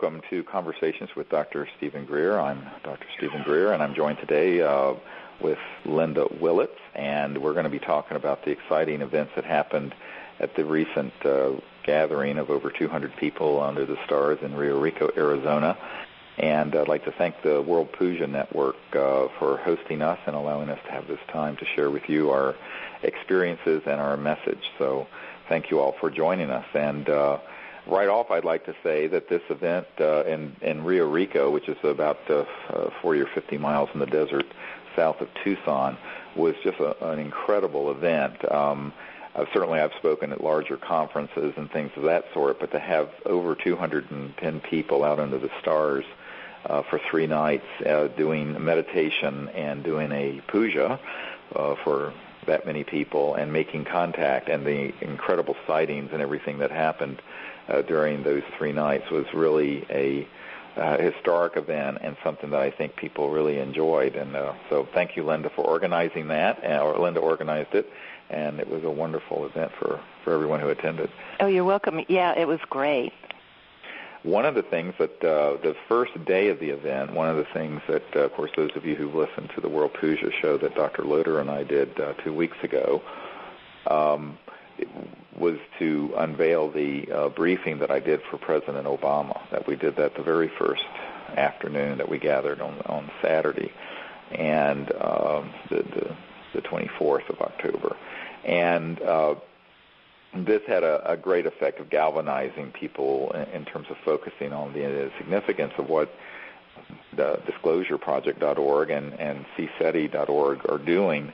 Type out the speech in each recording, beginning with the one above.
welcome to Conversations with Dr. Stephen Greer. I'm Dr. Stephen Greer, and I'm joined today with Linda Willitts, and we're going to be talking about the exciting events that happened at the recent gathering of over 200 people under the stars in Rio Rico, Arizona. And I'd like to thank the World Puja Network for hosting us and allowing us to have this time to share with you our experiences and our message. So thank you all for joining us. And right off, I'd like to say that this event in Rio Rico, which is about 40 or 50 miles in the desert south of Tucson, was just an incredible event. Certainly I've spoken at larger conferences and things of that sort, but to have over 210 people out under the stars for 3 nights doing meditation and doing a puja for that many people and making contact, and the incredible sightings and everything that happened during those 3 nights was really a historic event and something that I think people really enjoyed. And so thank you, Linda, for organizing that. Linda organized it, and it was a wonderful event for everyone who attended. Oh, you're welcome. Yeah, it was great. One of the things that the first day of the event, one of the things that, of course, those of you who've listened to the World Puja show that Dr. Loder and I did 2 weeks ago, was to unveil the briefing that I did for President Obama. That we did that the very first afternoon that we gathered on Saturday, and the 24th of October. And this had a great effect of galvanizing people in terms of focusing on the significance of what the disclosureproject.org and CSETI.org are doing,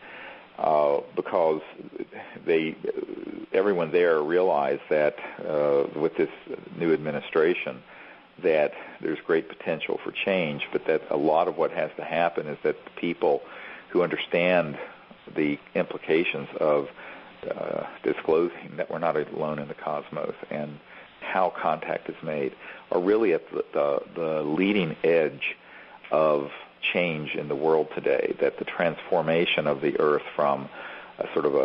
because everyone there realized that with this new administration that there's great potential for change, but that a lot of what has to happen is that the people who understand the implications of disclosing that we're not alone in the cosmos and how contact is made are really at the leading edge of change in the world today, that the transformation of the Earth from a sort of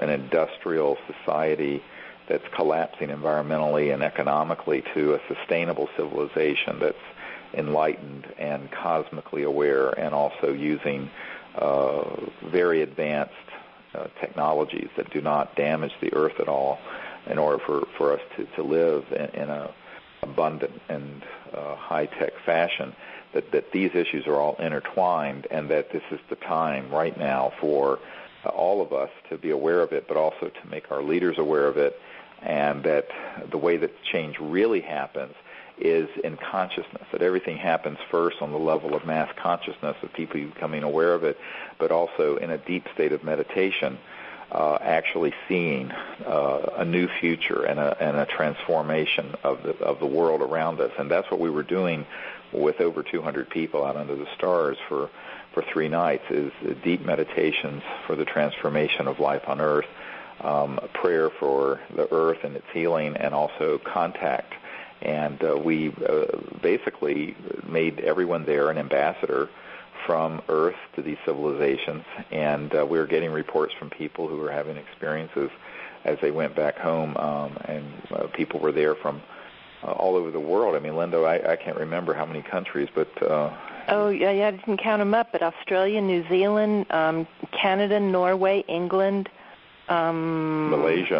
an industrial society that's collapsing environmentally and economically to a sustainable civilization that's enlightened and cosmically aware, and also using very advanced technologies that do not damage the Earth at all in order for us to live in an abundant and high-tech fashion, that these issues are all intertwined, and that this is the time right now for all of us to be aware of it, but also to make our leaders aware of it, and that the way that change really happens is in consciousness, that everything happens first on the level of mass consciousness of people becoming aware of it, but also in a deep state of meditation, actually seeing a new future and a transformation of the world around us. And that's what we were doing with over 200 people out under the stars for 3 nights, is deep meditations for the transformation of life on Earth, a prayer for the Earth and its healing, and also contact. And we basically made everyone there an ambassador from Earth to these civilizations, and we were getting reports from people who were having experiences as they went back home, and people were there from all over the world. I mean, Linda, I can't remember how many countries, but... Oh, yeah, I didn't count them up, but Australia, New Zealand, Canada, Norway, England, Malaysia.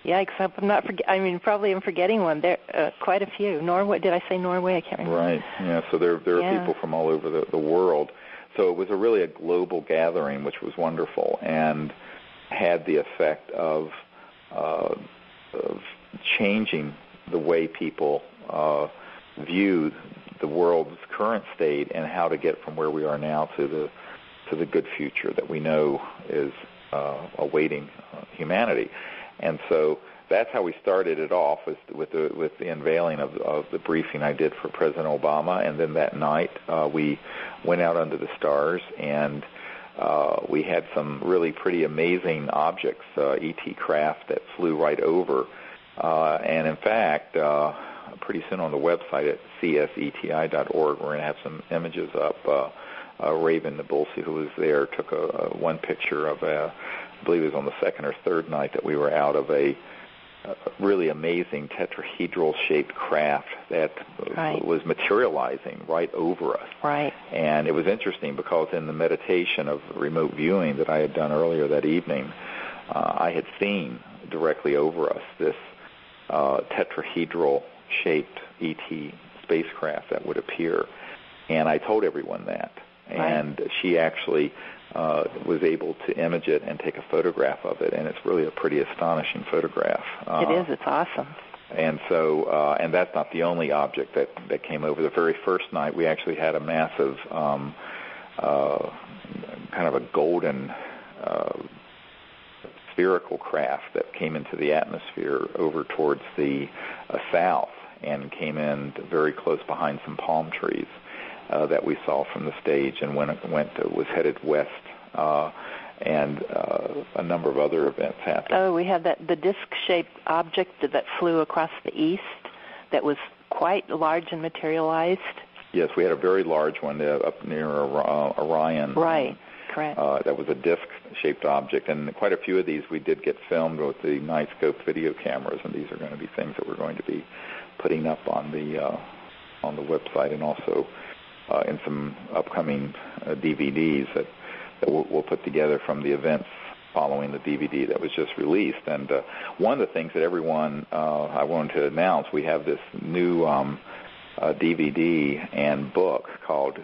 Yeah, except probably I'm forgetting one. There, quite a few. Norway. Did I say Norway? I can't remember. Right. Yeah. So there are people from all over the world. So it was really a global gathering, which was wonderful, and had the effect of changing the way people view the world's current state and how to get from where we are now to the good future that we know is awaiting humanity. And so that's how we started it off, with the unveiling of the briefing I did for President Obama. And then that night we went out under the stars, and we had some really pretty amazing objects, ET craft that flew right over. And in fact, pretty soon on the website at cseti.org, we're going to have some images up. Raven Nabulsi, who was there, took one picture of I believe it was on the second or third night that we were out, of a really amazing tetrahedral-shaped craft that was materializing right over us. Right. And it was interesting because in the meditation of remote viewing that I had done earlier that evening, I had seen directly over us this tetrahedral-shaped ET spacecraft that would appear. And I told everyone that. And she actually was able to image it and take a photograph of it, and it's really a pretty astonishing photograph. It is. It's awesome. And so, and that's not the only object that came over. The very first night, we actually had a massive, kind of a golden spherical craft that came into the atmosphere over towards the south and came in very close behind some palm trees. That we saw from the stage, and was headed west, and a number of other events happened. Oh, we had the disc-shaped object that flew across the east that was quite large and materialized. Yes, we had a very large one up near Orion. Right, correct. That was a disc-shaped object, and quite a few of these we did get filmed with the night-scope video cameras, and these are going to be things that we're going to be putting up on the website, and also in some upcoming DVDs that we'll put together from the events following the DVD that was just released. And one of the things that everyone I wanted to announce, we have this new DVD and book called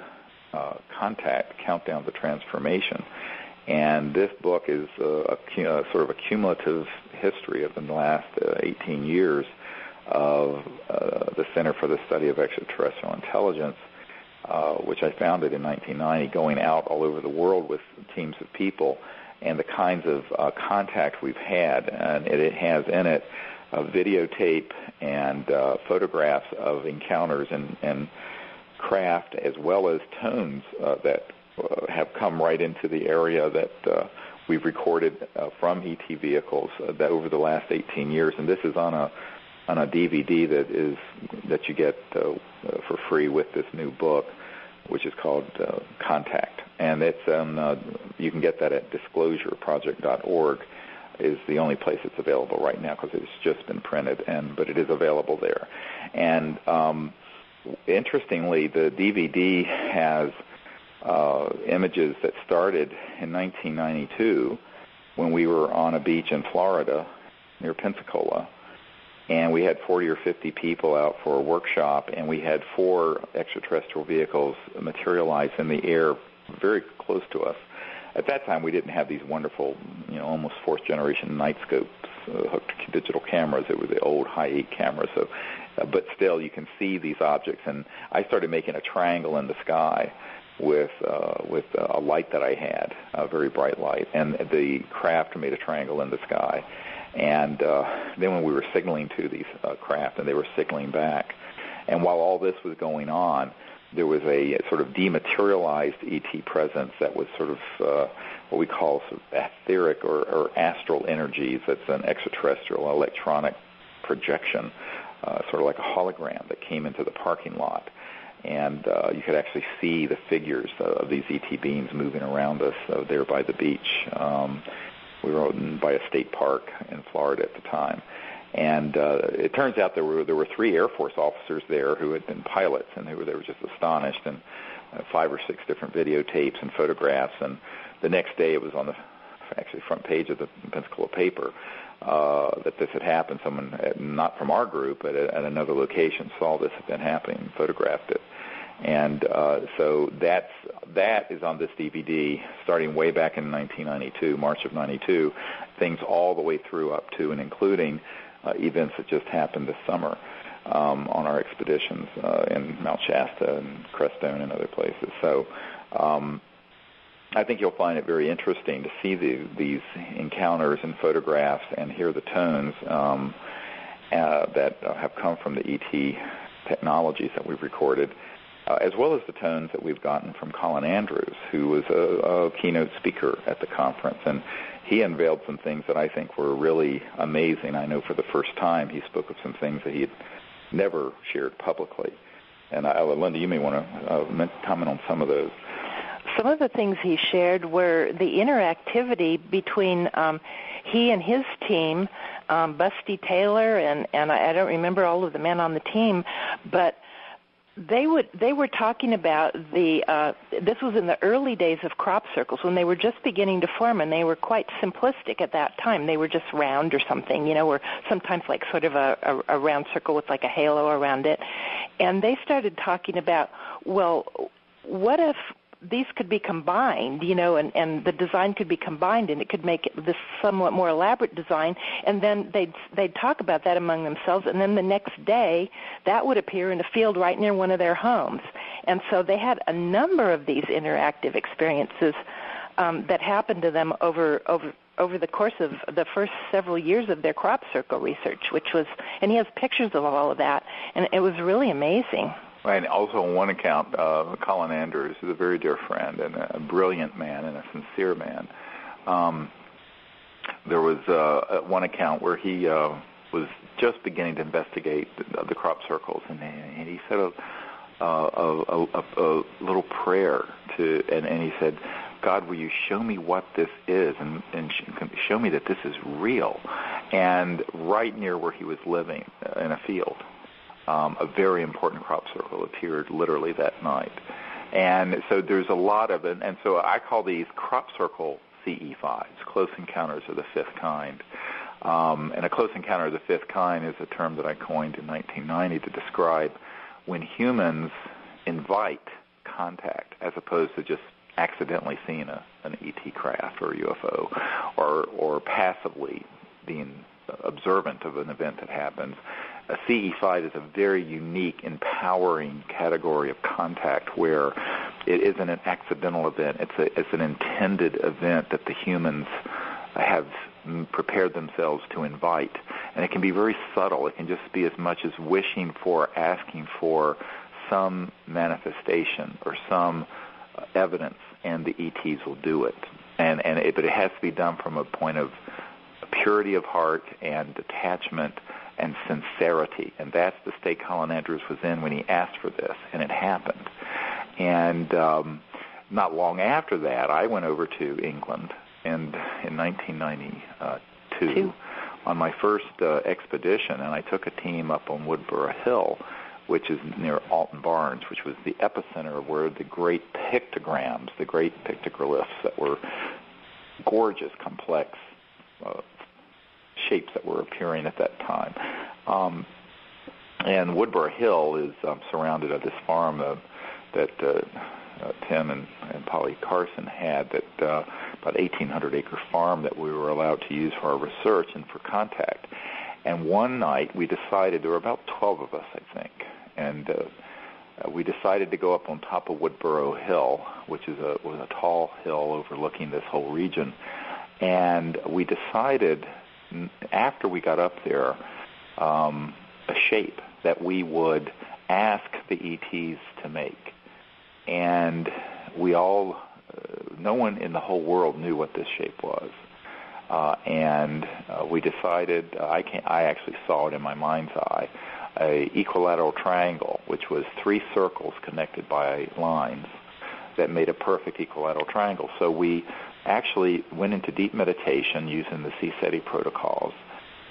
Contact, Countdown to Transformation. And this book is sort of a cumulative history of the last 18 years of the Center for the Study of Extraterrestrial Intelligence, which I founded in 1990, going out all over the world with teams of people, and the kinds of contact we've had. And it has in it a videotape and photographs of encounters and craft, as well as tones that have come right into the area that we've recorded from ET vehicles that over the last 18 years. And this is on a DVD that you get for free with this new book, which is called Contact, and it's you can get that at disclosureproject.org. Is the only place it's available right now because it's just been printed, but it is available there. And interestingly, the DVD has images that started in 1992 when we were on a beach in Florida near Pensacola. And we had 40 or 50 people out for a workshop, and we had 4 extraterrestrial vehicles materialize in the air very close to us. At that time, we didn't have these wonderful, almost fourth-generation night scopes hooked to digital cameras. It was the old high-8 cameras. So, but still, you can see these objects. And I started making a triangle in the sky with a light that I had, a very bright light, and the craft made a triangle in the sky. And then when we were signaling to these craft, and they were signaling back, and while all this was going on, there was a sort of dematerialized ET presence that was sort of what we call sort of etheric or astral energies. That's an extraterrestrial electronic projection, sort of like a hologram that came into the parking lot. And you could actually see the figures of these ET beings moving around us there by the beach. We were by a state park in Florida at the time. And it turns out there were 3 Air Force officers there who had been pilots, and they were just astonished, and 5 or 6 different videotapes and photographs. And the next day it was on the actually front page of the Pensacola paper that this had happened. Someone, not from our group, but at another location, saw this event happening and photographed it. And so that is on this DVD, starting way back in 1992, March of 92, things all the way through up to and including events that just happened this summer on our expeditions in Mount Shasta and Crestone and other places. So I think you'll find it very interesting to see these encounters and photographs and hear the tones that have come from the ET technologies that we've recorded, as well as the tones that we've gotten from Colin Andrews, who was a keynote speaker at the conference. And he unveiled some things that I think were really amazing. I know for the first time he spoke of some things that he had never shared publicly. And Linda, you may want to comment on some of those. Some of the things he shared were the interactivity between he and his team, Busty Taylor, and I don't remember all of the men on the team, but they were talking about this was in the early days of crop circles when they were just beginning to form, and they were quite simplistic at that time. They were just round or something, or sometimes like sort of a round circle with like a halo around it. And they started talking about, well, what if these could be combined, and the design could be combined, and it could make this somewhat more elaborate design, and then they'd talk about that among themselves, and then the next day that would appear in a field right near one of their homes. And so they had a number of these interactive experiences that happened to them over the course of the first several years of their crop circle research, and he has pictures of all of that, and it was really amazing. And also on one account, Colin Andrews is a very dear friend and a brilliant man and a sincere man. There was one account where he was just beginning to investigate the crop circles, and he said a little prayer and he said, God, will you show me what this is and show me that this is real? And right near where he was living in a field, a very important crop circle appeared literally that night. And so there's a lot of it. And so I call these crop circle CE5s, close encounters of the fifth kind. And a close encounter of the fifth kind is a term that I coined in 1990 to describe when humans invite contact as opposed to just accidentally seeing an ET craft or a UFO or passively being observant of an event that happens. A CE5 is a very unique, empowering category of contact where it isn't an accidental event. It's an intended event that the humans have prepared themselves to invite. And it can be very subtle. It can just be as much as wishing for, asking for some manifestation or some evidence, and the ETs will do it. But it has to be done from a point of purity of heart and detachment and sincerity, and that's the state Colin Andrews was in when he asked for this, and it happened. And not long after that, I went over to England, and in 1992, on my first expedition, and I took a team up on Woodborough Hill, which is near Alton Barnes, which was the epicenter of where the great pictograms, the great pictoglyphs that were gorgeous, complex shapes that were appearing at that time. And Woodborough Hill is surrounded by this farm that Tim and Polly Carson had, that about 1,800-acre farm that we were allowed to use for our research and for contact. And one night we decided, there were about 12 of us, I think, and we decided to go up on top of Woodborough Hill, which was a tall hill overlooking this whole region. And we decided, after we got up there, a shape that we would ask the ETs to make. And we all, no one in the whole world knew what this shape was. And we decided, I actually saw it in my mind's eye, a equilateral triangle, which was 3 circles connected by lines that made a perfect equilateral triangle. So we actually went into deep meditation using the CSETI protocols.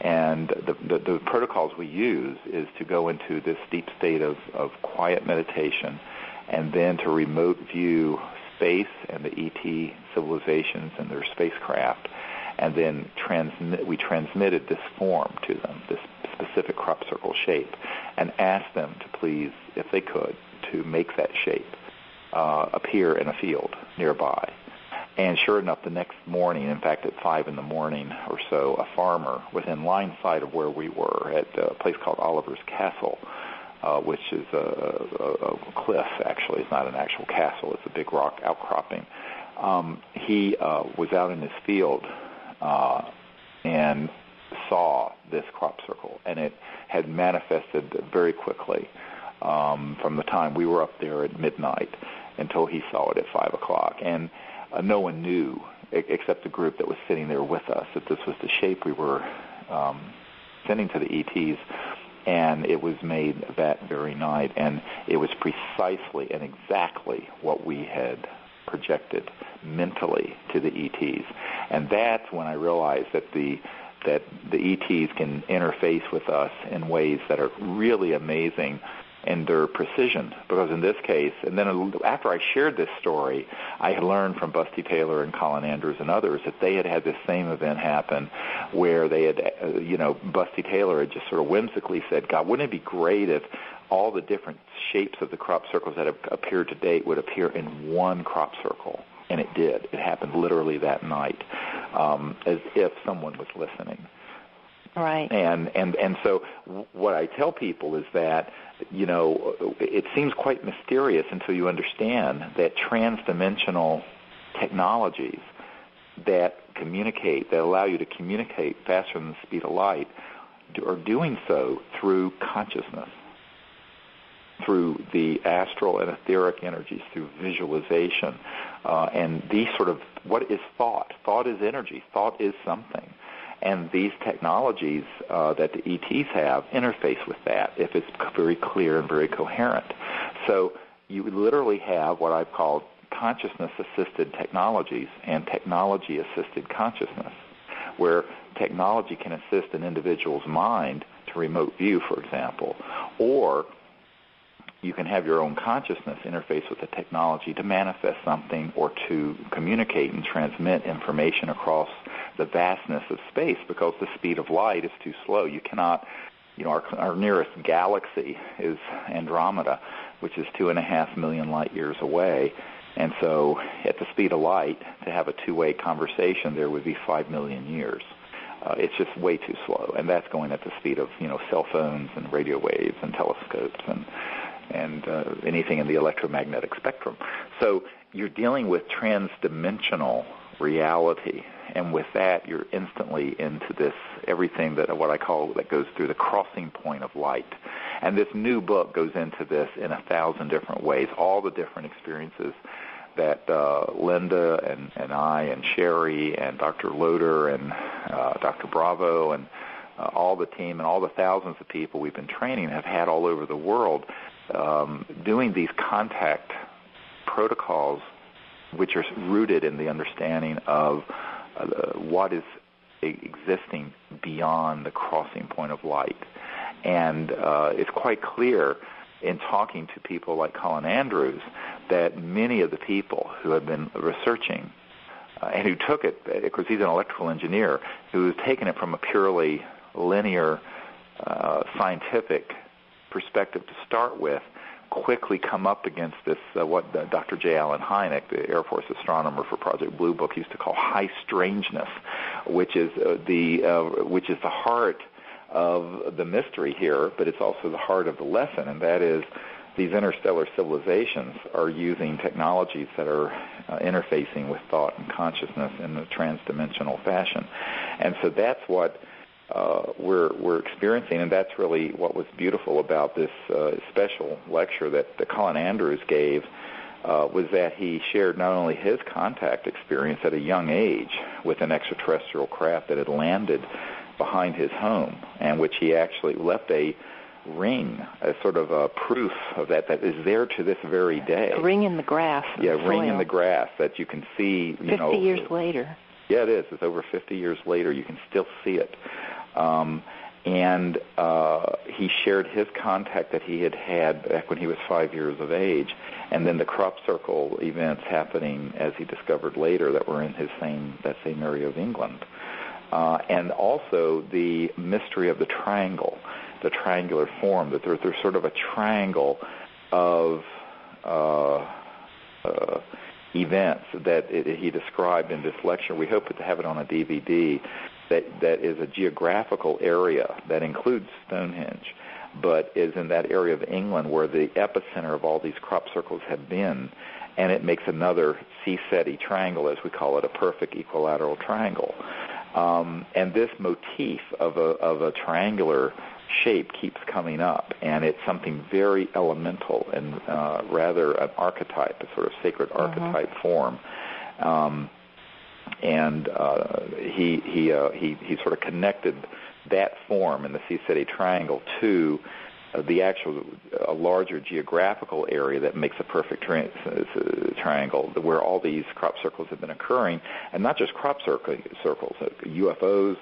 And the protocols we use is to go into this deep state of quiet meditation and then to remote view space and the ET civilizations and their spacecraft. And then we transmitted this form to them, this specific crop circle shape, and asked them to please, if they could, to make that shape appear in a field nearby. And sure enough, the next morning, in fact, at 5 in the morning or so, a farmer within line sight of where we were at a place called Oliver's Castle, which is a cliff, actually. It's not an actual castle. It's a big rock outcropping. He was out in his field and saw this crop circle, and it had manifested very quickly from the time we were up there at midnight until he saw it at 5 o'clock. And no one knew, except the group that was sitting there with us, that this was the shape we were sending to the ETs, and it was made that very night, and it was precisely and exactly what we had projected mentally to the ETs. And that's when I realized that the ETs can interface with us in ways that are really amazing in their precision. Because in this case, and then after I shared this story, I had learned from Busty Taylor and Colin Andrews and others that they had this same event happen where they had, Busty Taylor had just sort of whimsically said, God, wouldn't it be great if all the different shapes of the crop circles that have appeared to date would appear in one crop circle? And it did. It happened literally that night, as if someone was listening. Right. And so what I tell people is that, it seems quite mysterious until you understand that transdimensional technologies that allow you to communicate faster than the speed of light, are doing so through consciousness, through the astral and etheric energies, through visualization. And these what is thought? Thought is energy. Thought is something. And these technologies that the ETs have interface with that if it's very clear and very coherent. So you literally have what I've called consciousness-assisted technologies and technology-assisted consciousness, where technology can assist an individual's mind to remote view, for example, or you can have your own consciousness interface with the technology to manifest something or to communicate and transmit information across the vastness of space, because the speed of light is too slow. You cannot, our nearest galaxy is Andromeda, which is 2.5 million light years away. And so at the speed of light, to have a two-way conversation there would be 5 million years. It's just way too slow. And that's going at the speed of, cell phones and radio waves and telescopes and anything in the electromagnetic spectrum. So you're dealing with transdimensional reality, and with that you're instantly into this everything that what I call that goes through the crossing point of light. And this new book goes into this in 1,000 different ways, all the different experiences that Linda and I and Sherry and Dr. Loder and Dr. Bravo and all the team and all the thousands of people we've been training have had all over the world doing these contact protocols, which are rooted in the understanding of what is existing beyond the crossing point of light. And it's quite clear in talking to people like Colin Andrews that many of the people who have been researching and who took it, because he's an electrical engineer, who has taken it from a purely linear scientific perspective to start with, quickly come up against this, what Dr. J. Allen Hynek, the Air Force astronomer for Project Blue Book, used to call high strangeness, which is the heart of the mystery here, but it's also the heart of the lesson, and that is these interstellar civilizations are using technologies that are interfacing with thought and consciousness in a transdimensional fashion. And so that's what we're experiencing, and that's really what was beautiful about this special lecture that Colin Andrews gave, was that he shared not only his contact experience at a young age with an extraterrestrial craft that had landed behind his home, and which he actually left a ring, a sort of a proof of that is there to this very day. A ring in the grass. Yeah, a ring in the grass that you can see. 50 years later. Yeah, it is. It's over 50 years later. You can still see it. And he shared his contact that he had back when he was 5 years of age, and then the crop circle events happening, as he discovered later, that were in that same area of England. And also the mystery of the triangle, the triangular form, that there's sort of a triangle of events that he described in this lecture. We hope to have it on a DVD that is a geographical area that includes Stonehenge, but is in that area of England where the epicenter of all these crop circles have been, and it makes another C-SETI triangle, as we call it, a perfect equilateral triangle. And this motif of a triangular shape keeps coming up, and it's something very elemental and rather an archetype, a sort of sacred archetype form. And he sort of connected that form in the C-SETI triangle to a larger geographical area that makes a perfect triangle, where all these crop circles have been occurring, and not just crop circles, UFOs,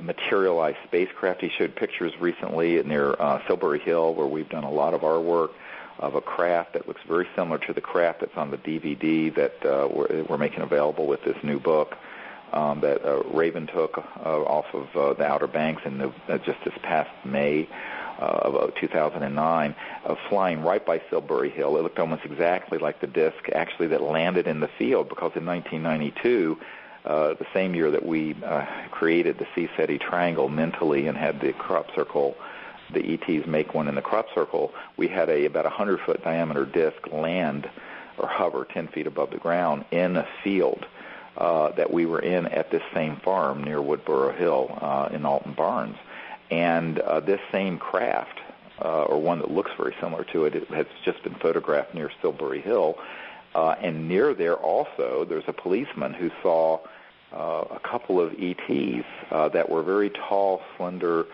materialized spacecraft. He showed pictures recently near Silbury Hill, where we've done a lot of our work, of a craft that looks very similar to the craft that's on the DVD that we're making available with this new book that Raven took off of the Outer Banks in just this past May of 2009, flying right by Silbury Hill. It looked almost exactly like the disk actually that landed in the field, because in 1992, the same year that we created the CSETI triangle mentally and had the crop circle, the ETs make one in the crop circle, we had about 100-foot diameter disk land or hover 10 feet above the ground in a field that we were in at this same farm near Woodborough Hill in Alton Barnes. And this same craft, or one that looks very similar to it, has just been photographed near Silbury Hill. And near there also, there's a policeman who saw a couple of ETs that were very tall, slender,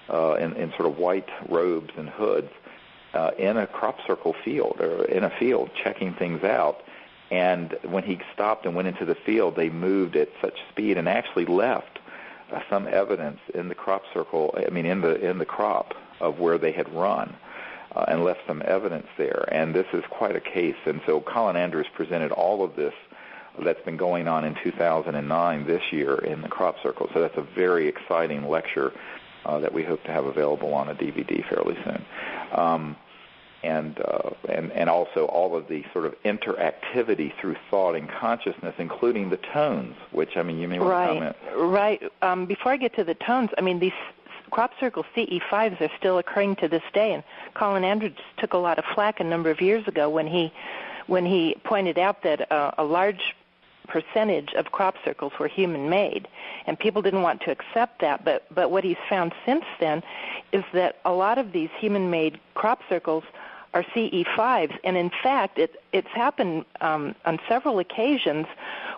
in sort of white robes and hoods in a crop circle field, or in a field, checking things out. And when he stopped and went into the field, they moved at such speed and actually left some evidence in the crop circle, in the crop of where they had run, and left some evidence there. And this is quite a case. And so Colin Andrews presented all of this that's been going on in 2009 this year in the crop circle. So that's a very exciting lecture that we hope to have available on a DVD fairly soon. And also all of the sort of interactivity through thought and consciousness, including the tones, which, you may want to comment. Right. Before I get to the tones, these crop circle CE5s are still occurring to this day, and Colin Andrews took a lot of flack a number of years ago when he pointed out that a large percentage of crop circles were human-made, and people didn't want to accept that. But what he's found since then is that a lot of these human-made crop circles are CE5s, and in fact, it's happened on several occasions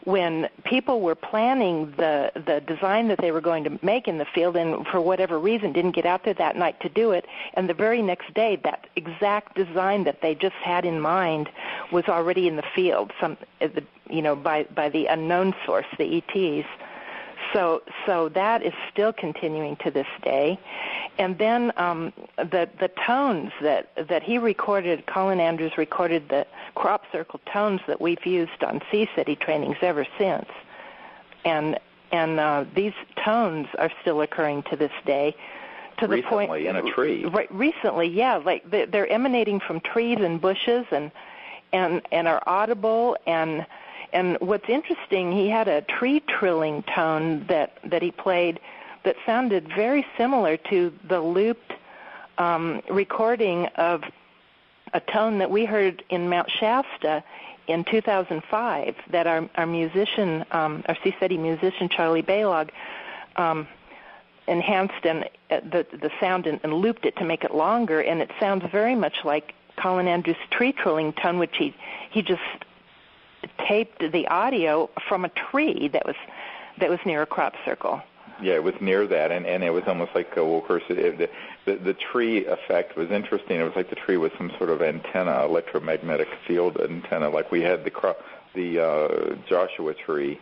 when people were planning the design that they were going to make in the field, and for whatever reason didn't get out there that night to do it, and the very next day that exact design that they just had in mind was already in the field, by the unknown source, the ETs. So that is still continuing to this day. And then the tones that he recorded, Colin Andrews recorded the crop circle tones that we've used on CSETI trainings ever since. And these tones are still occurring to this day. To the point, recently in a tree. Right, recently, yeah. Like they're emanating from trees and bushes and are audible. And what's interesting, he had a tree trilling tone that he played that sounded very similar to the looped recording of a tone that we heard in Mount Shasta in 2005 that our musician, our CSETI musician, Charlie Baylog, enhanced the sound and looped it to make it longer, and it sounds very much like Colin Andrews' tree trilling tone, which he just taped the audio from a tree that was near a crop circle. Yeah, it was near that, and it was almost like, of course, the tree effect was interesting. It was like the tree was some sort of antenna, electromagnetic field antenna, like we had the Joshua tree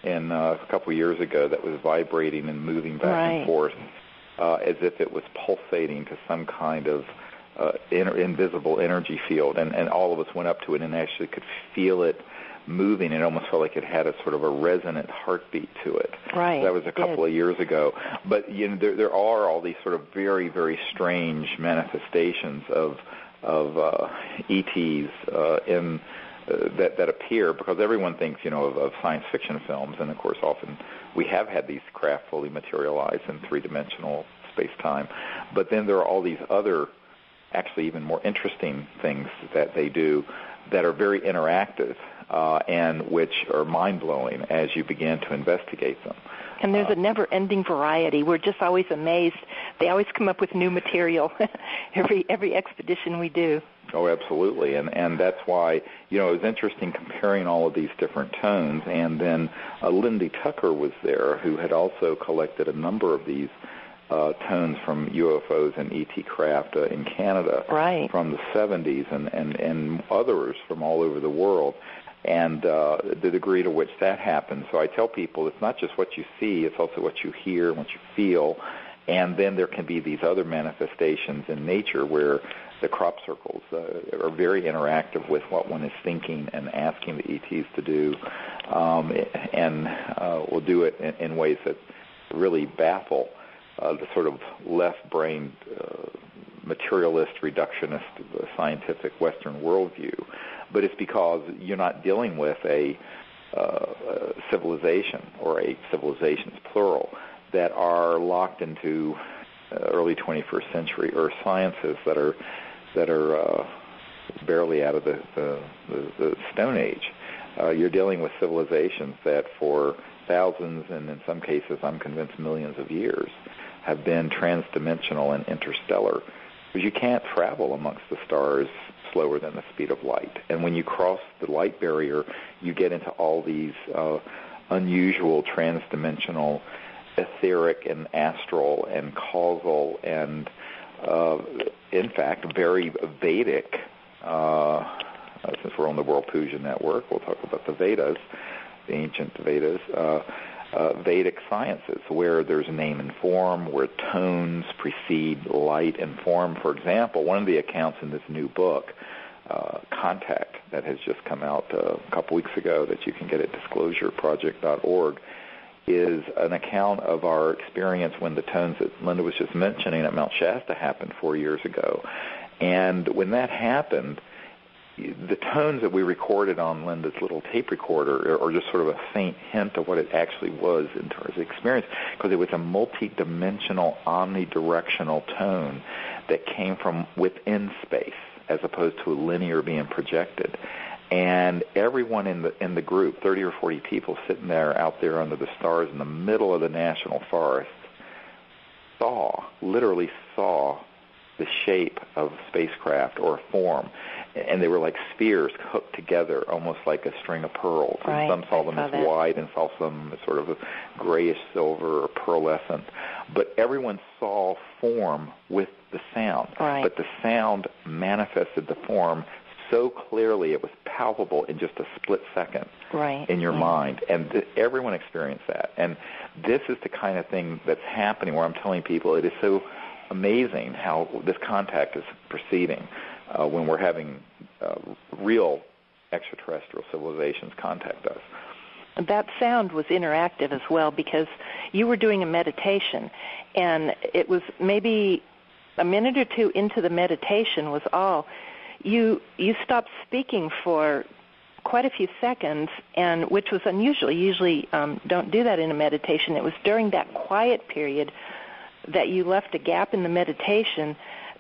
in a couple years ago that was vibrating and moving back and forth as if it was pulsating to some kind of invisible energy field, and all of us went up to it and actually could feel it moving. It almost felt like it had a sort of a resonant heartbeat to it. Right. So that was a couple of years ago. But there are all these sort of very, very strange manifestations of ETs that appear, because everyone thinks of science fiction films, and of course often we have had these craft fully materialized in three-dimensional space-time. But then there are all these other, actually even more interesting things that they do that are very interactive and which are mind-blowing as you begin to investigate them. And there's a never-ending variety. We're just always amazed. They always come up with new material every expedition we do. Oh, absolutely. And that's why, it was interesting comparing all of these different tones. And then Lindy Tucker was there, who had also collected a number of these tones from UFOs and ET craft in Canada from the 70s and others from all over the world, and the degree to which that happens. So I tell people it's not just what you see, it's also what you hear and what you feel, and then there can be these other manifestations in nature where the crop circles are very interactive with what one is thinking and asking the ETs to do, and will do it in ways that really baffle the sort of left-brained, materialist, reductionist, scientific Western worldview. But it's because you're not dealing with a civilization, or a civilizations plural, that are locked into early 21st century Earth sciences that are barely out of the Stone Age. You're dealing with civilizations that for thousands, and in some cases I'm convinced millions of years, have been transdimensional and interstellar, because you can't travel amongst the stars slower than the speed of light. And when you cross the light barrier, you get into all these unusual transdimensional, etheric and astral and causal and, in fact, very Vedic, since we're on the World Puja Network, we'll talk about the Vedas, the ancient Vedas, Vedic sciences, where there's name and form, where tones precede light and form. For example, one of the accounts in this new book, Contact, that has just come out a couple weeks ago, that you can get at disclosureproject.org, is an account of our experience when the tones that Linda was just mentioning at Mount Shasta happened 4 years ago. And when that happened, the tones that we recorded on Linda's little tape recorder are just sort of a faint hint of what it actually was in terms of experience, because it was a multi-dimensional, omnidirectional tone that came from within space as opposed to a linear being projected. And everyone in the group, 30 or 40 people sitting there out there under the stars in the middle of the national forest, literally saw the shape of a spacecraft or a form. And they were like spheres hooked together, almost like a string of pearls. Right. And some saw them as white and saw some as sort of a grayish silver or pearlescent. But everyone saw form with the sound. Right. But the sound manifested the form so clearly it was palpable in just a split second in your mind. And everyone experienced that. And this is the kind of thing that's happening where I'm telling people it is so amazing how this contact is proceeding when we're having real extraterrestrial civilizations contact us. That sound was interactive as well, because you were doing a meditation, and it was maybe a minute or two into the meditation was all. You stopped speaking for quite a few seconds, and which was unusual. You usually don't do that in a meditation. It was during that quiet period that you left a gap in the meditation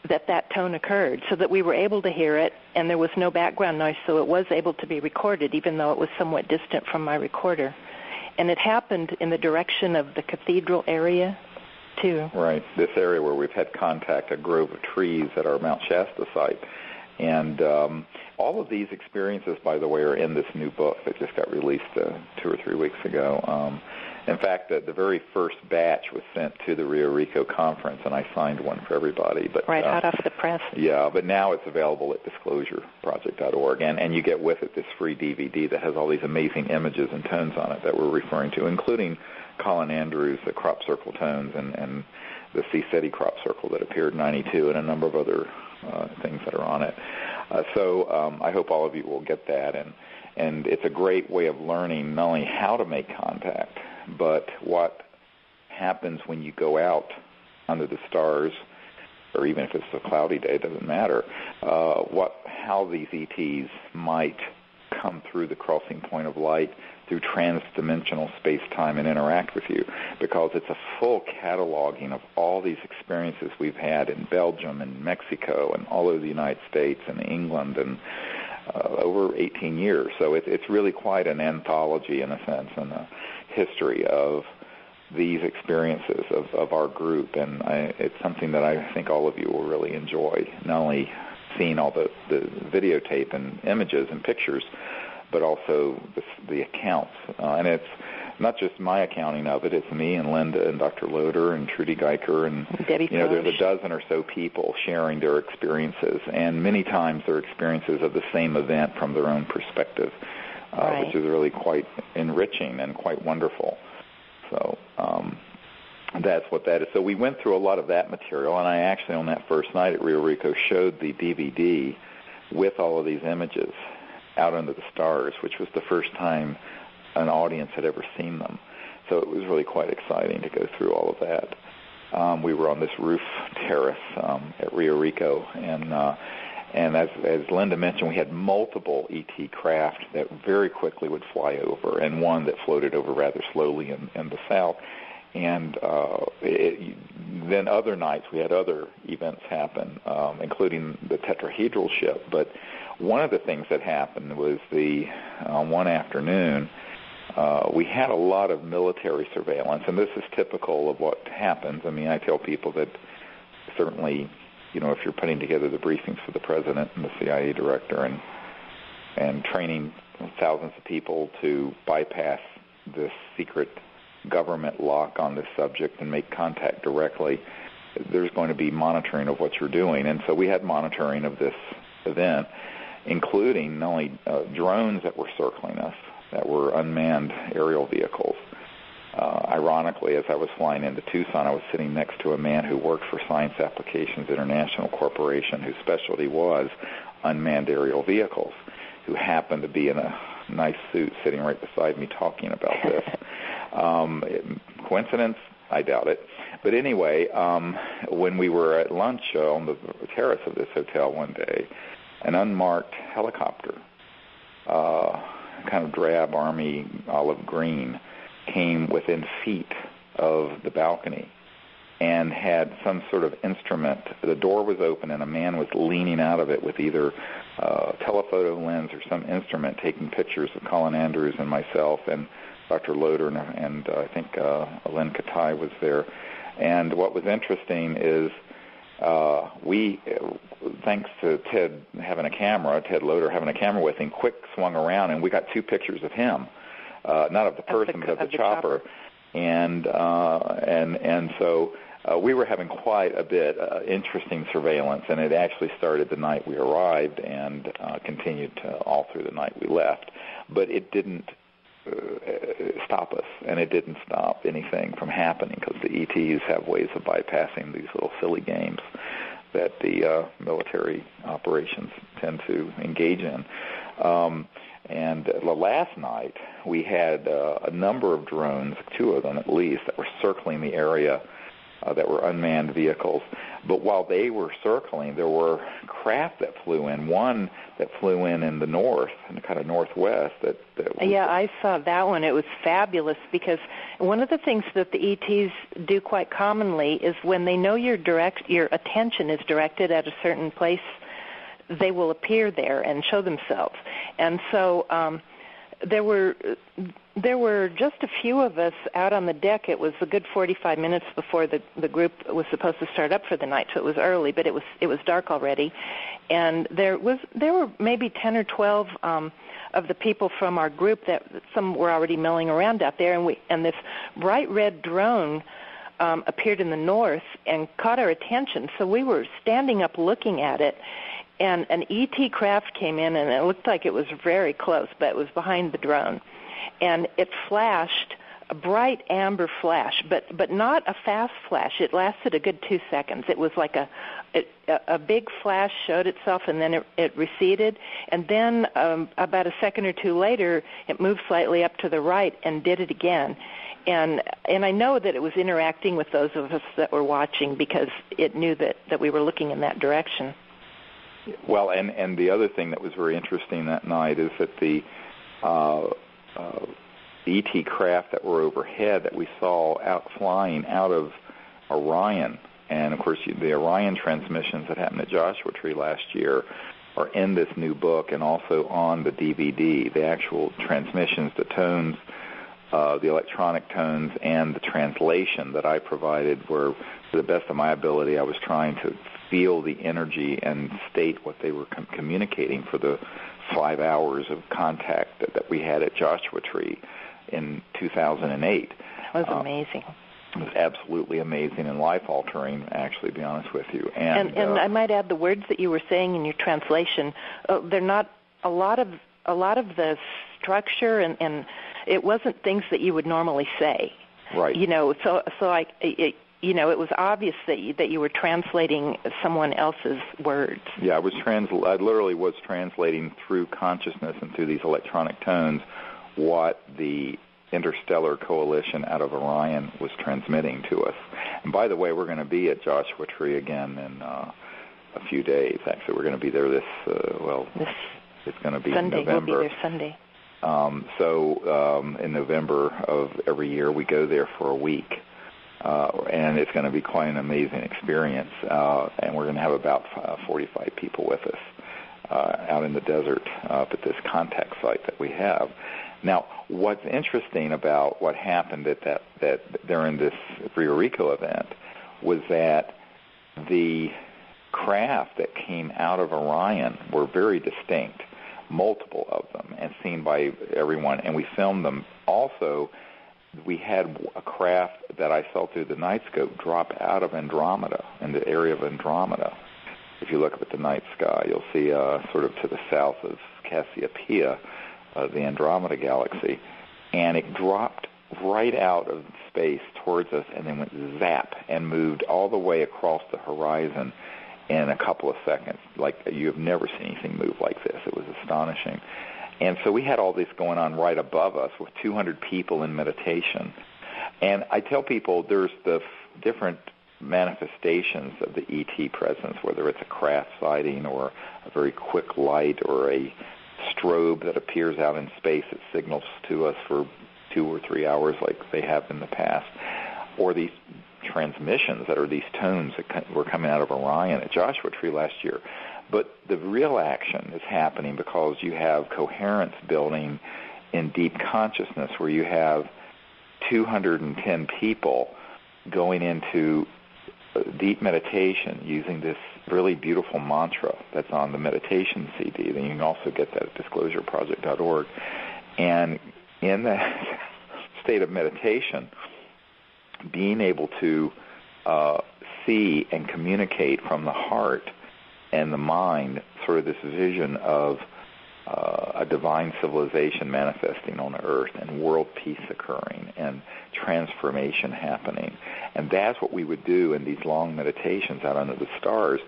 that tone occurred, so that we were able to hear it, and there was no background noise, so it was able to be recorded, even though it was somewhat distant from my recorder. And it happened in the direction of the cathedral area, too. Right, this area where we've had contact, a grove of trees at our Mount Shasta site. And all of these experiences, by the way, are in this new book that just got released 2 or 3 weeks ago. In fact, the very first batch was sent to the Rio Rico conference, and I signed one for everybody. But hot off the press. Yeah, but now it's available at disclosureproject.org, and you get with it this free DVD that has all these amazing images and tones on it that we're referring to, including Colin Andrews, the crop circle tones, and the C-SETI crop circle that appeared in 92, and a number of other things that are on it. So I hope all of you will get that, and it's a great way of learning not only how to make contact, but what happens when you go out under the stars, or even if it's a cloudy day, it doesn't matter, how these ETs might come through the crossing point of light through transdimensional space-time and interact with you, because it's a full cataloging of all these experiences we've had in Belgium and Mexico and all over the United States and England and over 18 years. So it's really quite an anthology, in a sense, and a history of these experiences of our group. And it's something that I think all of you will really enjoy, not only seeing all the videotape and images and pictures, but also the accounts. And it's not just my accounting of it. It's me and Linda and Dr. Loder and Trudy Geiker and Debbie there's a dozen or so people sharing their experiences, and many times their experiences of the same event from their own perspective, which is really quite enriching and quite wonderful. So that's what that is. So we went through a lot of that material, and I actually on that first night at Rio Rico showed the DVD with all of these images out under the stars, which was the first time an audience had ever seen them. So it was really quite exciting to go through all of that. We were on this roof terrace at Rio Rico, and as Linda mentioned, we had multiple ET craft that very quickly would fly over, and one that floated over rather slowly in the south. And then other nights we had other events happen, including the tetrahedral ship. But one of the things that happened was one afternoon, we had a lot of military surveillance, and this is typical of what happens. I mean, I tell people that certainly, if you're putting together the briefings for the president and the CIA director and training thousands of people to bypass this secret government lock on this subject and make contact directly, there's going to be monitoring of what you're doing. And so we had monitoring of this event, including not only drones that were circling us, that were unmanned aerial vehicles. Ironically, as I was flying into Tucson, I was sitting next to a man who worked for Science Applications International Corporation, whose specialty was unmanned aerial vehicles, who happened to be in a nice suit sitting right beside me talking about this. Coincidence? I doubt it. But anyway, when we were at lunch on the terrace of this hotel one day, an unmarked helicopter, kind of drab army olive green, came within feet of the balcony and had some sort of instrument. The door was open and a man was leaning out of it with either a telephoto lens or some instrument taking pictures of Colin Andrews and myself and Dr. Loder, and I think Lynne Kitei was there. And what was interesting is we, thanks to Ted Loder having a camera with him, quick swung around, and we got two pictures of him, not of the person, but of the chopper. And so we were having quite a bit interesting surveillance, and it actually started the night we arrived and continued all through the night we left. But it didn't stop us, and it didn't stop anything from happening, because the ETs have ways of bypassing these little silly games that the military operations tend to engage in. And the last night, we had a number of drones, two of them at least, that were circling the area that were unmanned vehicles. But while they were circling, there were craft that flew in. One that flew in the north, in the kind of northwest. Yeah, I saw that one. It was fabulous, because one of the things that the ETs do quite commonly is when they know your attention is directed at a certain place, they will appear there and show themselves. And so there were just a few of us out on the deck. It was a good 45 minutes before the group was supposed to start up for the night, so it was early, but it was dark already. And there were maybe 10 or 12 of the people from our group that some were already milling around out there, and this bright red drone appeared in the north and caught our attention. So we were standing up looking at it. And an ET craft came in, and it looked like it was very close, but it was behind the drone. And it flashed, a bright amber flash, but not a fast flash. It lasted a good 2 seconds. It was like a big flash showed itself, and then it receded. And then about a second or two later, it moved slightly up to the right and did it again. And I know that it was interacting with those of us that were watching, because it knew that we were looking in that direction. Well, and the other thing that was very interesting that night is that the ET craft that were overhead that we saw flying out of Orion, and of course the Orion transmissions that happened at Joshua Tree last year are in this new book and also on the DVD. The actual transmissions, the tones, the electronic tones, and the translation that I provided were, to the best of my ability, I was trying to feel the energy and state what they were communicating for the 5 hours of contact that we had at Joshua Tree in 2008. That was amazing. It was absolutely amazing and life-altering, actually, to be honest with you. And I might add, the words that you were saying in your translation, they're not a lot of the structure, and it wasn't things that you would normally say. Right. It was obvious that you were translating someone else's words. Yeah, I literally was translating through consciousness and through these electronic tones what the Interstellar Coalition out of Orion was transmitting to us. And by the way, we're going to be at Joshua Tree again in a few days. Actually, we're going to be there it's going to be Sunday. in November. We'll be there Sunday. In November of every year, we go there for a week. And it's going to be quite an amazing experience. And we're going to have about 45 people with us out in the desert up at this contact site that we have. Now, what's interesting about what happened that during this Rio Rico event was that the craft that came out of Orion were very distinct, multiple of them, and seen by everyone, and we filmed them. Also, we had a craft that I saw through the night scope drop out of Andromeda, in the area of Andromeda. If you look up at the night sky, you'll see sort of to the south of Cassiopeia, the Andromeda galaxy, and it dropped right out of space towards us and then went zap and moved all the way across the horizon in a couple of seconds. Like, you have never seen anything move like this. It was astonishing. And so we had all this going on right above us with 200 people in meditation. And I tell people there's the different manifestations of the ET presence, whether it's a craft sighting or a very quick light or a strobe that appears out in space that signals to us for 2 or 3 hours like they have in the past, or these transmissions that are these tones that were coming out of Orion at Joshua Tree last year. But the real action is happening because you have coherence building in deep consciousness, where you have 210 people going into deep meditation using this really beautiful mantra that's on the meditation CD. And you can also get that at disclosureproject.org. And in that state of meditation, being able to see and communicate from the heart and the mind sort of this vision of a divine civilization manifesting on the earth and world peace occurring and transformation happening. And that's what we would do in these long meditations out under the stars.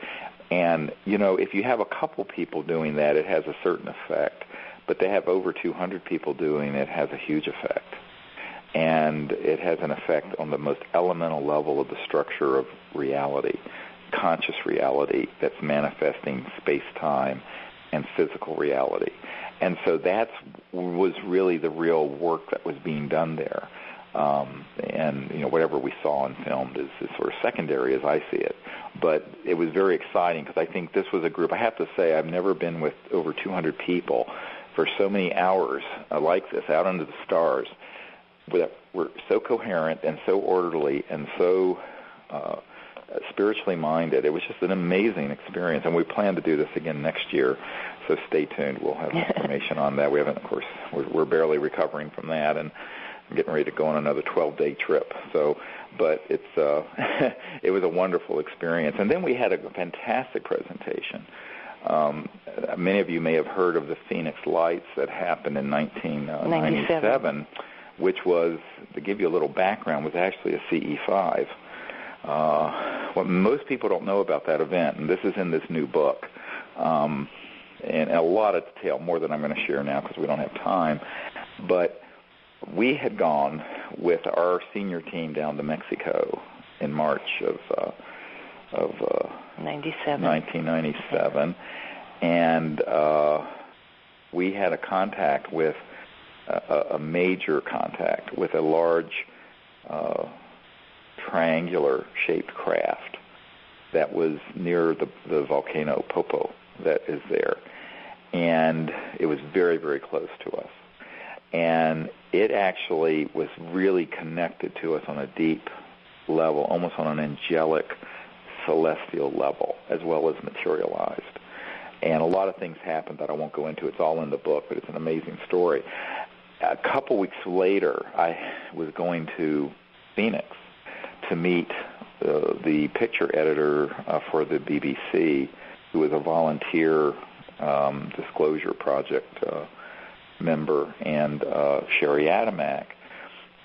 And, if you have a couple people doing that, it has a certain effect. But to have over 200 people doing it has a huge effect. And it has an effect on the most elemental level of the structure of reality, conscious reality that's manifesting space-time and physical reality. And so that was really the real work that was being done there. And whatever we saw and filmed is sort of secondary as I see it. But it was very exciting because I think this was a group, I have to say, I've never been with over 200 people for so many hours like this, out under the stars, that were so coherent and so orderly and so spiritually minded. It was just an amazing experience, and we plan to do this again next year, so stay tuned. We'll have information on that. We haven't, of course, we're barely recovering from that, and getting ready to go on another 12-day trip. So, but it's it was a wonderful experience. And then we had a fantastic presentation. Many of you may have heard of the Phoenix Lights that happened in 1997, which was, to give you a little background, was actually a CE5. What most people don't know about that event, and this is in this new book, and a lot of detail, more than I'm going to share now because we don't have time, but we had gone with our senior team down to Mexico in March of 1997, and we had a contact with a major contact with a large triangular-shaped craft that was near the volcano Popo that is there, and it was very, very close to us. And it actually was really connected to us on a deep level, almost on an angelic, celestial level, as well as materialized. And a lot of things happened that I won't go into. It's all in the book, but it's an amazing story. A couple weeks later, I was going to Phoenix to meet the picture editor for the BBC, who was a volunteer Disclosure Project member, and Sherry Adamak,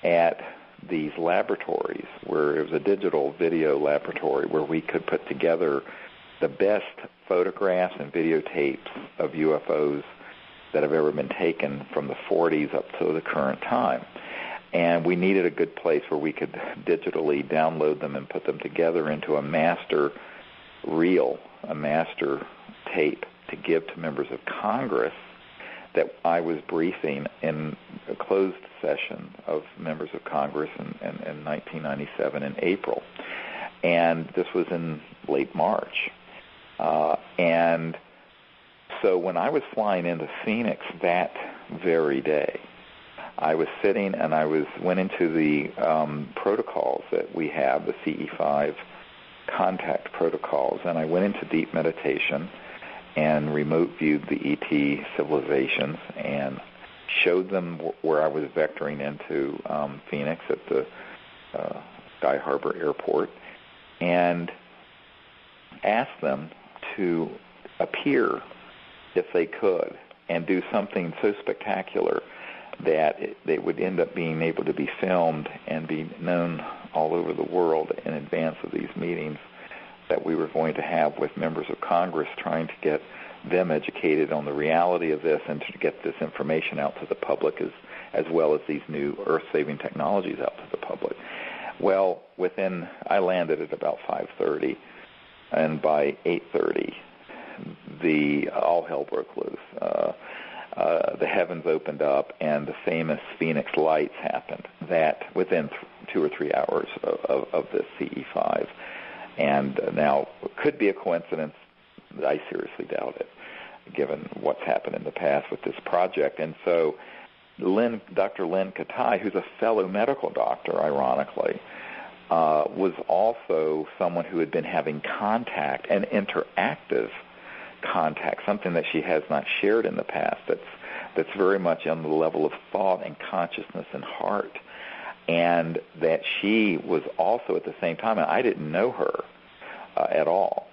at these laboratories where it was a digital video laboratory where we could put together the best photographs and videotapes of UFOs that have ever been taken from the 40s up to the current time. And we needed a good place where we could digitally download them and put them together into a master reel, a master tape to give to members of Congress that I was briefing in a closed session of members of Congress in 1997 in April. And this was in late March. And so when I was flying into Phoenix that very day, I was sitting and went into the protocols that we have, the CE5 contact protocols, and I went into deep meditation and remote viewed the ET civilizations and showed them where I was vectoring into Phoenix at the Sky Harbor Airport, and asked them to appear if they could and do something so spectacular that they would end up being able to be filmed and be known all over the world in advance of these meetings that we were going to have with members of Congress, trying to get them educated on the reality of this and to get this information out to the public as well as these new earth-saving technologies out to the public. Well, I landed at about 5:30, and by 8:30, all hell broke loose. The heavens opened up, and the famous Phoenix lights happened. That within 2 or 3 hours of this CE5, and now it could be a coincidence. I seriously doubt it, given what's happened in the past with this project. And so, Dr. Lynne Kitei, who's a fellow medical doctor, ironically, was also someone who had been having contact and interactive contact, something that she has not shared in the past. That's very much on the level of thought and consciousness and heart, and that she was also at the same time. And I didn't know her at all.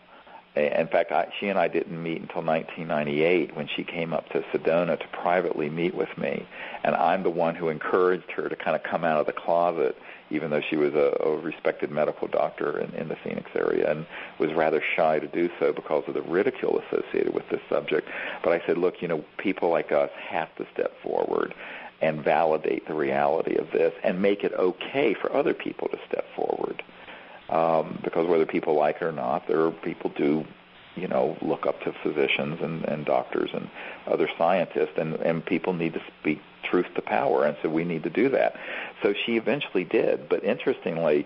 In fact, she and I didn't meet until 1998 when she came up to Sedona to privately meet with me, and I'm the one who encouraged her to kind of come out of the closet, even though she was a respected medical doctor in the Phoenix area and was rather shy to do so because of the ridicule associated with this subject. But I said, look, people like us have to step forward and validate the reality of this and make it okay for other people to step forward. Because whether people like it or not, there are people do, look up to physicians and doctors and other scientists, and people need to speak truth to power, and so we need to do that. So she eventually did. But interestingly,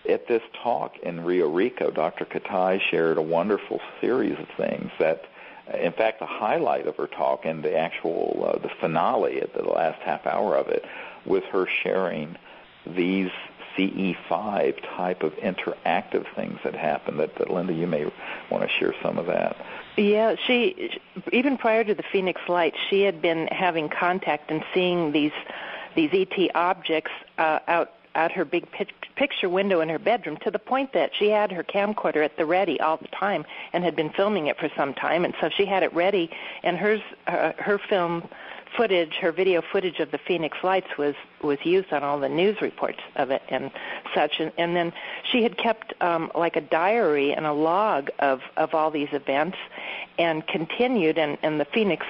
at this talk in Rio Rico, Dr. Kitei shared a wonderful series of things that, in fact, the highlight of her talk and the actual the finale at the last half hour of it was her sharing these CE5 type of interactive things that happened. That Linda, you may want to share some of that. Yeah, she even prior to the Phoenix Lights, she had been having contact and seeing these ET objects out her big picture window in her bedroom, to the point that she had her camcorder at the ready all the time and had been filming it for some time, and so she had it ready, and her film footage, her video footage of the Phoenix Lights was used on all the news reports of it and such. And then she had kept like a diary and a log of all these events, and continued. And the Phoenix,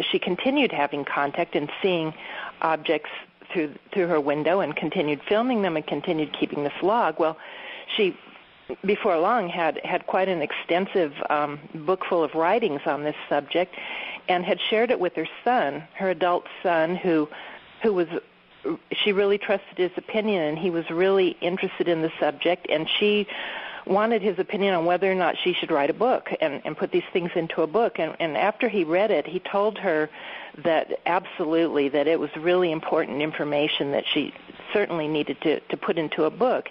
she continued having contact and seeing objects through her window, and continued filming them and continued keeping this log. Well, she, before long, had quite an extensive book full of writings on this subject, and had shared it with her son, her adult son, who she really trusted his opinion, and he was really interested in the subject, and she wanted his opinion on whether or not she should write a book and put these things into a book. And after he read it, he told her that absolutely, that it was really important information that she certainly needed to put into a book.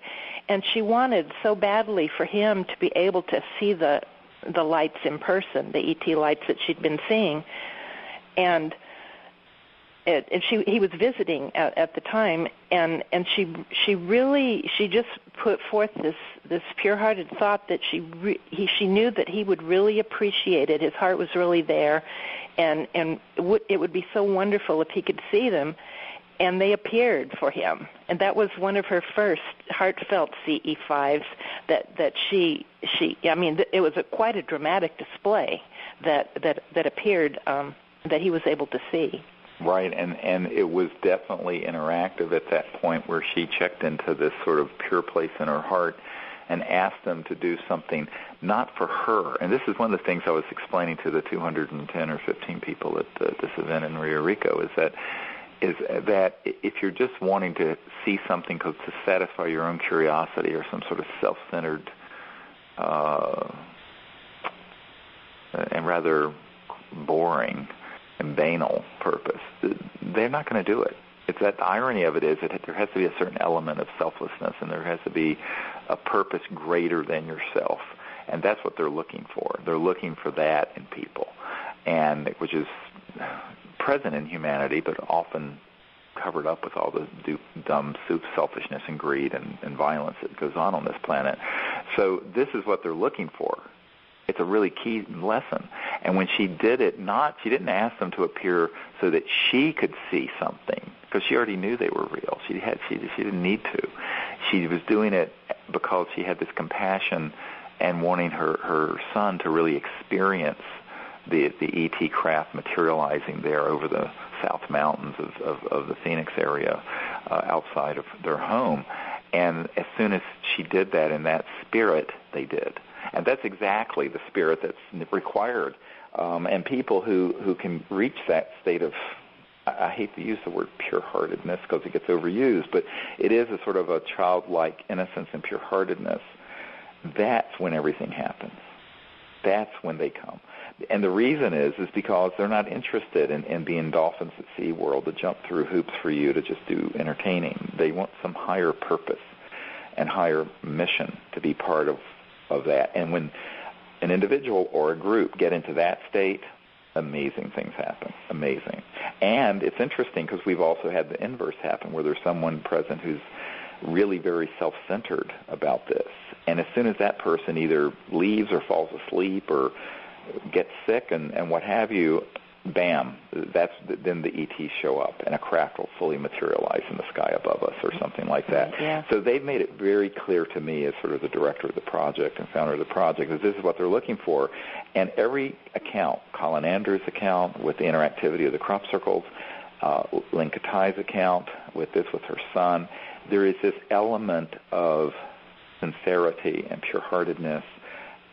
And she wanted so badly for him to be able to see the the lights in person, the ET lights that she'd been seeing, and he was visiting at the time, and she just put forth this pure-hearted thought that she knew that he would really appreciate it. His heart was really there, and it would be so wonderful if he could see them. And they appeared for him, and that was one of her first heartfelt CE5s. That she I mean, it was quite a dramatic display that appeared that he was able to see. Right, and it was definitely interactive at that point where she checked into this sort of pure place in her heart and asked them to do something not for her. And this is one of the things I was explaining to the 210 or 15 people at this event in Rio Rico, is that if you're just wanting to see something to satisfy your own curiosity or some sort of self-centered and rather boring and banal purpose, they're not going to do it. It's that the irony of it is that there has to be a certain element of selflessness, and there has to be a purpose greater than yourself, and that's what they're looking for. They're looking for that in people, and which is present in humanity, but often covered up with all the dumb selfishness and greed and violence that goes on this planet. So this is what they're looking for. It's a really key lesson. And when she did it, she didn't ask them to appear so that she could see something, because she already knew they were real. She didn't need to. She was doing it because she had this compassion and wanting her son to really experience the ET craft materializing there over the South Mountains of the Phoenix area outside of their home. And as soon as she did that in that spirit, they did. And that's exactly the spirit that's required. And people who can reach that state of, I hate to use the word pure-heartedness because it gets overused, but it is a sort of a childlike innocence and pure-heartedness. That's when everything happens. That's when they come. And the reason is because they're not interested in being dolphins at SeaWorld to jump through hoops for you to just do entertaining. They want some higher purpose and higher mission to be part of that. And when an individual or a group get into that state, amazing things happen. Amazing. And it's interesting because we've also had the inverse happen where there's someone present who's really very self-centered about this. And as soon as that person either leaves or falls asleep or gets sick and what have you, bam, then the ETs show up and a craft will fully materialize in the sky above us or something like that. Yeah. So they've made it very clear to me as sort of the director of the project and founder of the project that this is what they're looking for. And every account, Colin Andrews' account with the interactivity of the crop circles, Lynne Kitei's account with her son, there is this element of sincerity and pure-heartedness,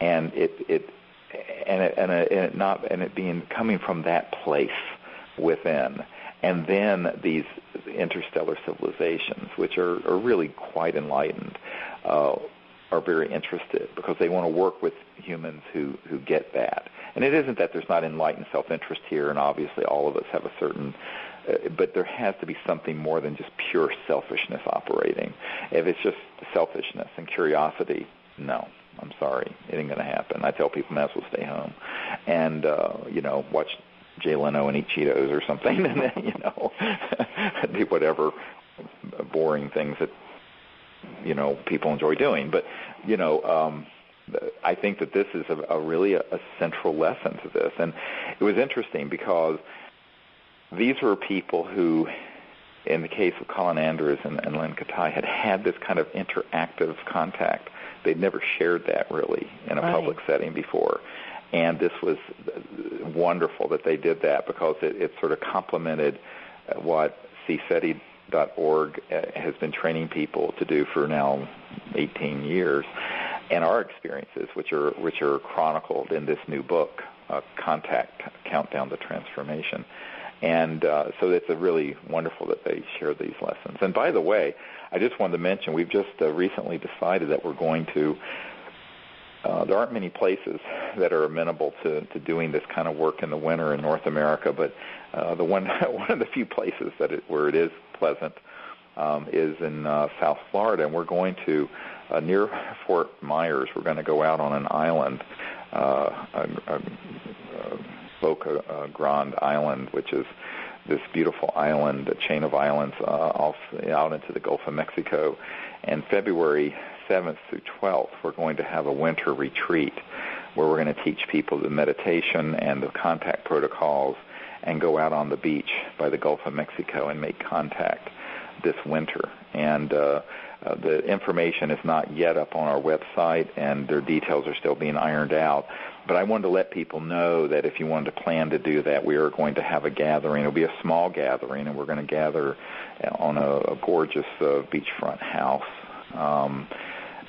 and it being coming from that place within, and then these interstellar civilizations, which are really quite enlightened, are very interested because they want to work with humans who get that. And it isn't that there's not enlightened self-interest here, and obviously all of us have a certain, but there has to be something more than just pure selfishness operating. If it's just selfishness and curiosity, no. I'm sorry, it ain't going to happen. I tell people, might as well stay home and, watch Jay Leno and eat Cheetos or something and then, do whatever boring things that, people enjoy doing. But, I think that this is a really a central lesson to this. And it was interesting because these were people who, in the case of Colin Andrews and Lynne Kitei, had this kind of interactive contact. They'd never shared that really in a public setting before. And this was wonderful that they did that because it sort of complemented what CSETI.org has been training people to do for now 18 years, and our experiences, which are chronicled in this new book, Contact, Countdown to Transformation. And so it's really wonderful that they share these lessons. And by the way, I just wanted to mention, we've just recently decided that we're going to, there aren't many places that are amenable to doing this kind of work in the winter in North America, but one of the few places where it is pleasant is in South Florida, and we're going to near Fort Myers. We're going to go out on an island, Boca Grande Island, which is this beautiful island, a chain of islands out into the Gulf of Mexico. And February 7th through 12th, we're going to have a winter retreat where we're going to teach people the meditation and the contact protocols and go out on the beach by the Gulf of Mexico and make contact this winter. And the information is not yet up on our website, and their details are still being ironed out. But I wanted to let people know that if you wanted to plan to do that, we are going to have a gathering. It'll be a small gathering, and we're going to gather on a gorgeous beachfront house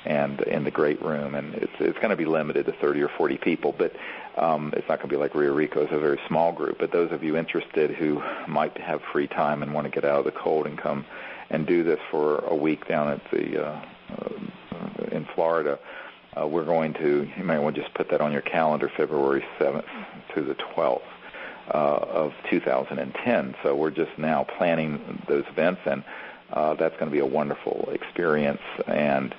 and in the great room. And it's going to be limited to 30 or 40 people, but it's not going to be like Rio Rico. It's a very small group. But those of you interested who might have free time and want to get out of the cold and come and do this for a week down at the in Florida, we're going to, you might want to just put that on your calendar, February 7th to the 12th of 2010. So we're just now planning those events, and that's going to be a wonderful experience and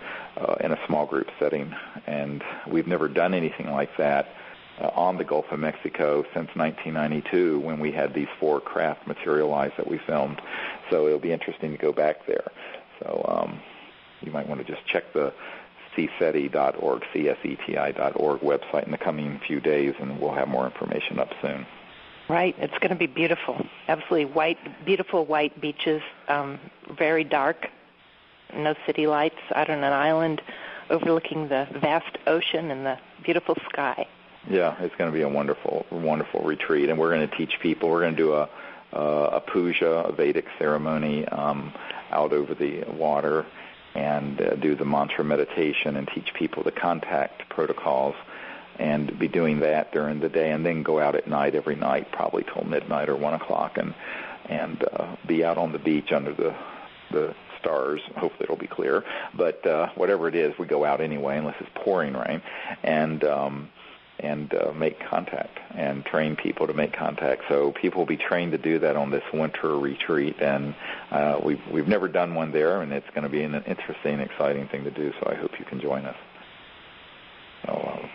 in a small group setting. And we've never done anything like that on the Gulf of Mexico since 1992 when we had these 4 craft materialize that we filmed. So it'll be interesting to go back there. So you might want to just check the cseti.org, cseti.org website in the coming few days, and we'll have more information up soon. Right. It's going to be beautiful. Absolutely white, beautiful white beaches, very dark, no city lights, out on an island overlooking the vast ocean and the beautiful sky. Yeah, it's going to be a wonderful, wonderful retreat, and we're going to teach people. We're going to do a puja, a Vedic ceremony out over the water, and do the mantra meditation and teach people the contact protocols, and be doing that during the day, and then go out at night every night, probably till midnight or 1 o'clock, and be out on the beach under the stars. Hopefully it'll be clear, but whatever it is, we go out anyway, unless it's pouring rain, and make contact and train people to make contact. So people will be trained to do that on this winter retreat, and we've never done one there, and it's going to be an interesting, exciting thing to do, so I hope you can join us. So,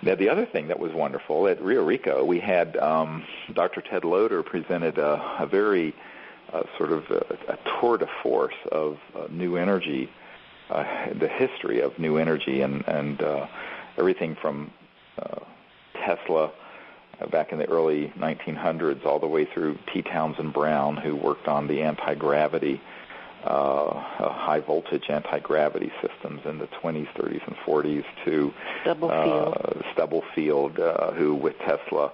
now, the other thing that was wonderful, at Rio Rico, we had Dr. Ted Loder presented a very sort of a tour de force of new energy, the history of new energy, and everything from Tesla back in the early 1900s all the way through T. Townsend Brown, who worked on the anti-gravity, high-voltage anti-gravity systems in the 20s, 30s, and 40s, to Stubblefield, who with Tesla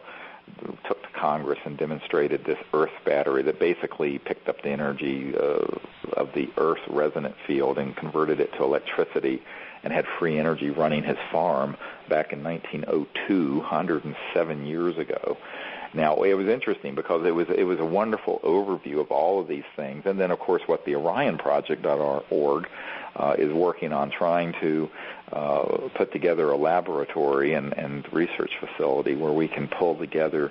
took to Congress and demonstrated this Earth battery that basically picked up the energy of the Earth resonant field and converted it to electricity, and had free energy running his farm back in 1902, 107 years ago. Now, it was interesting because it was a wonderful overview of all of these things. And then, of course, what the OrionProject.org is working on, trying to put together a laboratory and research facility where we can pull together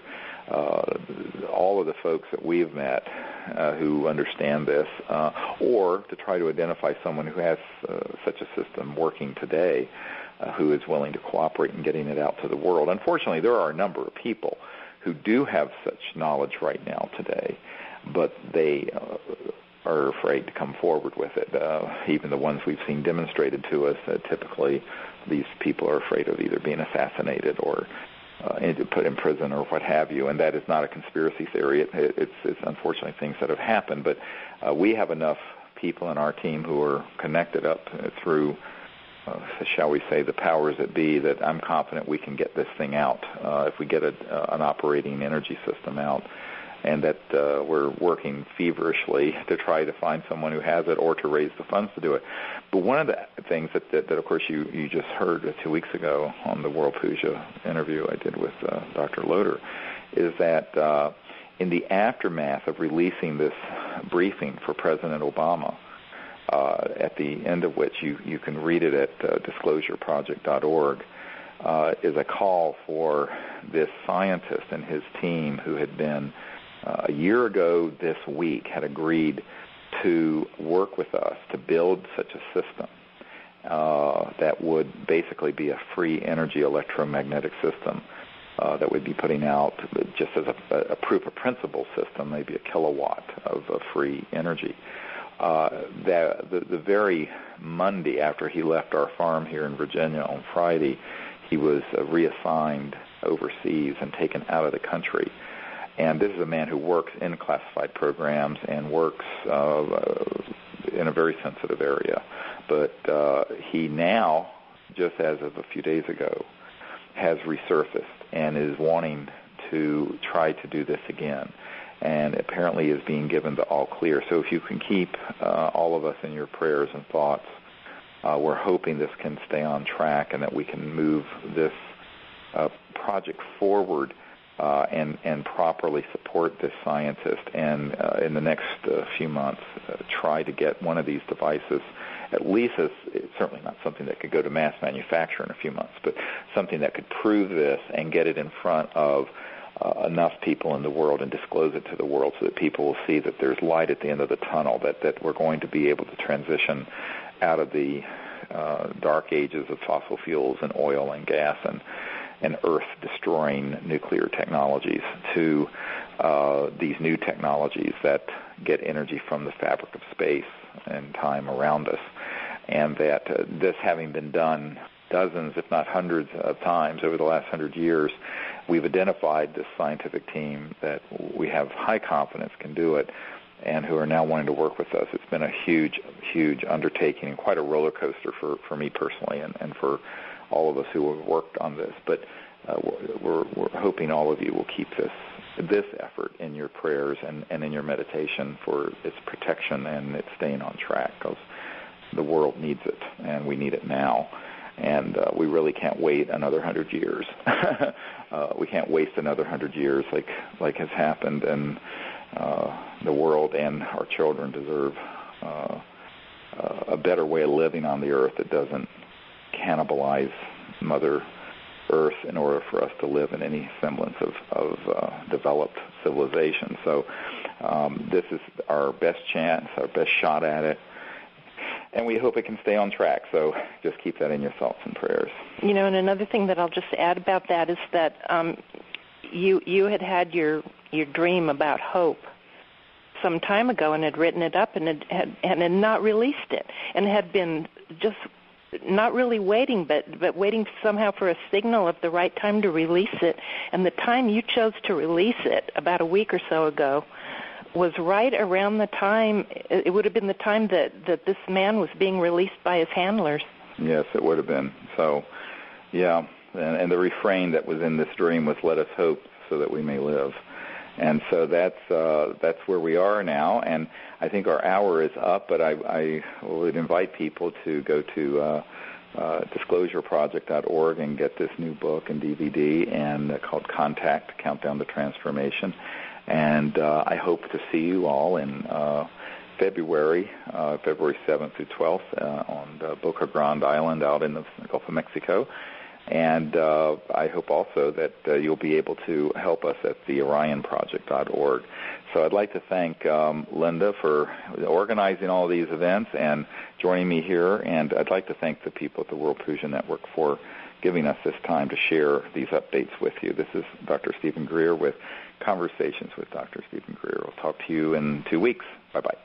all of the folks that we've met who understand this, or to try to identify someone who has such a system working today, who is willing to cooperate in getting it out to the world. Unfortunately, there are a number of people who do have such knowledge right now today, but they are afraid to come forward with it. Even the ones we've seen demonstrated to us, typically these people are afraid of either being assassinated or put in prison or what have you, and that is not a conspiracy theory. It's unfortunately things that have happened, but we have enough people in our team who are connected up through shall we say, the powers that be, that I'm confident we can get this thing out if we get an operating energy system out, and that we're working feverishly to try to find someone who has it or to raise the funds to do it. But one of the things that of course, you just heard 2 weeks ago on the World Puja interview I did with Dr. Loder is that in the aftermath of releasing this briefing for President Obama, at the end of which you can read it at disclosureproject.org, is a call for this scientist and his team who had been, a year ago this week, had agreed to work with us to build such a system. that would basically be a free energy electromagnetic system that we'd be putting out just as a proof of principle system, maybe a kilowatt of free energy. The very Monday after he left our farm here in Virginia on Friday, he was reassigned overseas and taken out of the country. And this is a man who works in classified programs and works in a very sensitive area. But he now, just as of a few days ago, has resurfaced and is wanting to try to do this again, and apparently is being given the all clear. So if you can keep all of us in your prayers and thoughts, we're hoping this can stay on track and that we can move this project forward and properly support this scientist, and in the next few months try to get one of these devices, at least it's certainly not something that could go to mass manufacture in a few months, but something that could prove this and get it in front of enough people in the world and disclose it to the world so that people will see that there's light at the end of the tunnel, that we're going to be able to transition out of the dark ages of fossil fuels and oil and gas and earth-destroying nuclear technologies to these new technologies that get energy from the fabric of space and time around us. And that this having been done dozens, if not hundreds of times over the last 100 years, we've identified this scientific team that we have high confidence can do it and who are now wanting to work with us. It's been a huge, huge undertaking and quite a roller coaster for me personally and for all of us who have worked on this. But we're hoping all of you will keep this effort in your prayers and in your meditation for its protection and its staying on track, because the world needs it and we need it now. And we really can't wait another 100 years. We can't waste another 100 years like has happened, and the world and our children deserve a better way of living on the earth that doesn't cannibalize Mother Earth in order for us to live in any semblance of developed civilization. So this is our best chance, our best shot at it. And we hope it can stay on track. So just keep that in your thoughts and prayers. You know, and another thing that I'll just add about that is that you had your dream about hope some time ago and had written it up and had not released it, and had been just not really waiting, but waiting somehow for a signal of the right time to release it. And the time you chose to release it, about a week or so ago, was right around the time, it would have been the time that this man was being released by his handlers. Yes, it would have been. So, yeah, and the refrain that was in this dream was, "Let us hope so that we may live." And so that's where we are now, and I think our hour is up, but I would invite people to go to disclosureproject.org and get this new book and DVD and called Contact, Countdown to Transformation. And I hope to see you all in February 7th through 12th on Boca Grande Island out in the Gulf of Mexico. And I hope also that you'll be able to help us at the OrionProject.org. So I'd like to thank Linda for organizing all these events and joining me here. And I'd like to thank the people at the World Fusion Network for giving us this time to share these updates with you. This is Dr. Stephen Greer with Conversations with Dr. Stephen Greer. We'll talk to you in 2 weeks. Bye-bye.